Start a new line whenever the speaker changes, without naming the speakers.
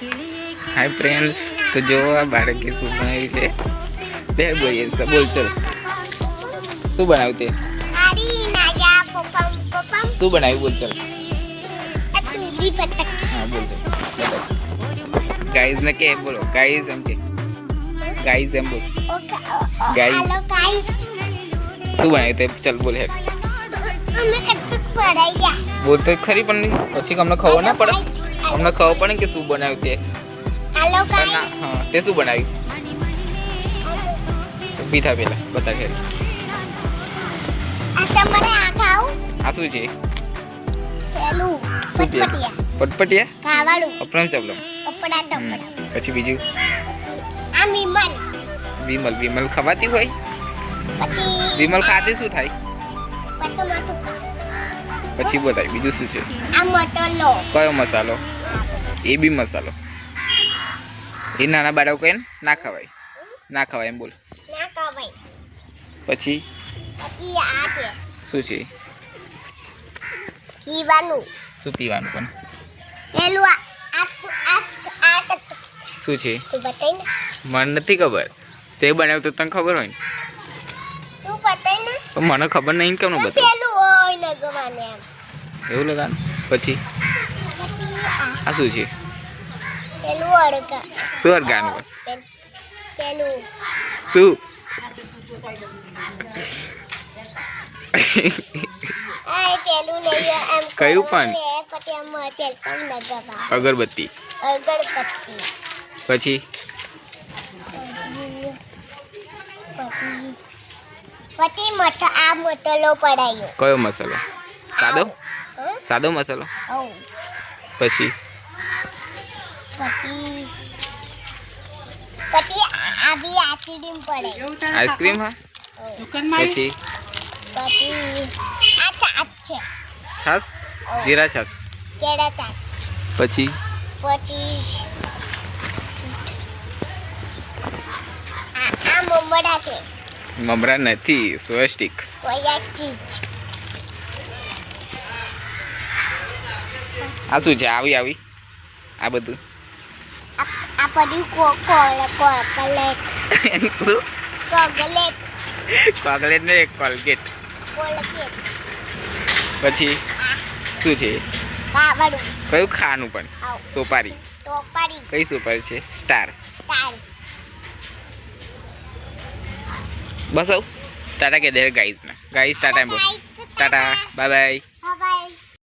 Hi friends, तो जो आ बाळके શું બનાવ્યું છે તે બોલીએ બોલ ચલ શું બનાવ્યું તે
આડી નાયા પપમ પપમ
શું બનાવ્યું બોલ ચલ
અતુલી પતક
હા બોલ ચલ ગાઈઝ ને કે બોલો ગાઈઝ એમ કે ગાઈઝ એમ બોલ Guys.
હેલો ગાઈસ
શું બનાવ્યું તે ચલ બોલ હે
અમે કટક પડાઈ ગયા
બોલ તો ખરી પણ પછી અમને ખબર ના પડે અમને ખબર પડે કે શું બનાવ્યું તે
હેલો ગાઈસ
હા તે શું બનાવ્યું બીઠા પેલા બતા છે
આ તમારે આ ખાવ
આ શું છે
પેલું
શું પીએ?
પટપટિયા
પટપટિયા
ખાવાનું
અપરમ ચપલમ
કપડા ટપડા
પછી બીજું
આ મીમલ
વિમલ વિમલ ખવાતી હોય
પછી
વિમલ ખાતી શું થાય
પટમાટું
પછી બતાય બીજું શું છે
આ મટલો
કયો મસાલો એ બી મસાલો એ નાના બાળકો એને ના ખવાય એમ બોલ
ના કવાય
પછી
પછી આ છે
શું છે
પીવાનું
શું પીવાનું પણ
પેલું
શું છે
તું બતાઈ ને
મને નથી ખબર તે બનાવ્યું તો તને ખબર હોય ને
તું બતાઈ ને
પણ મને ખબર નહીં કેમનું બતાવ
પેલું હોય ને ગવાને એમ
એવું લગાનું પછી
પછી
આ શું છે
પેલું અડકા
શું અરગાનું
પેલું
શું
આ પેલું નહીં એમ
કયું પણ?
પછી આમ પેલું નગવા
અગરબત્તી
અગરબત્તી
પછી
પછી આ મટલો પડાયો
કયો મસાલો સાદો
હં?
સાદો મસાલો
આવ.
પછી
પછી આ બી આઈસ્ક્રીમ પડે
આઈસ્ક્રીમ હા પછી
પછી આ ચાટ છે
છાસ જીરા છાસ
કેળા ચાટ
પછી
પછી આ મમરા છે
મમરા નથી સોયા સ્ટીક
સોયા ચીઝ
આ શું છે આવી આ બધું
આ બધું કોકલેટ ચોકલેટ
ચોકલેટ ને કોલગેટ
કોલગેટ
પછી શું છે
બાબડું
કયું ખાવાનું પણ
આવ
સોપારી
ટોપારી
કઈ સોપારી છે સ્ટાર
તારી
બસ આવું ટાટા કે દે ગાઈઝ ટાટા એમ બોલ ટાટા બાય બાય
બાય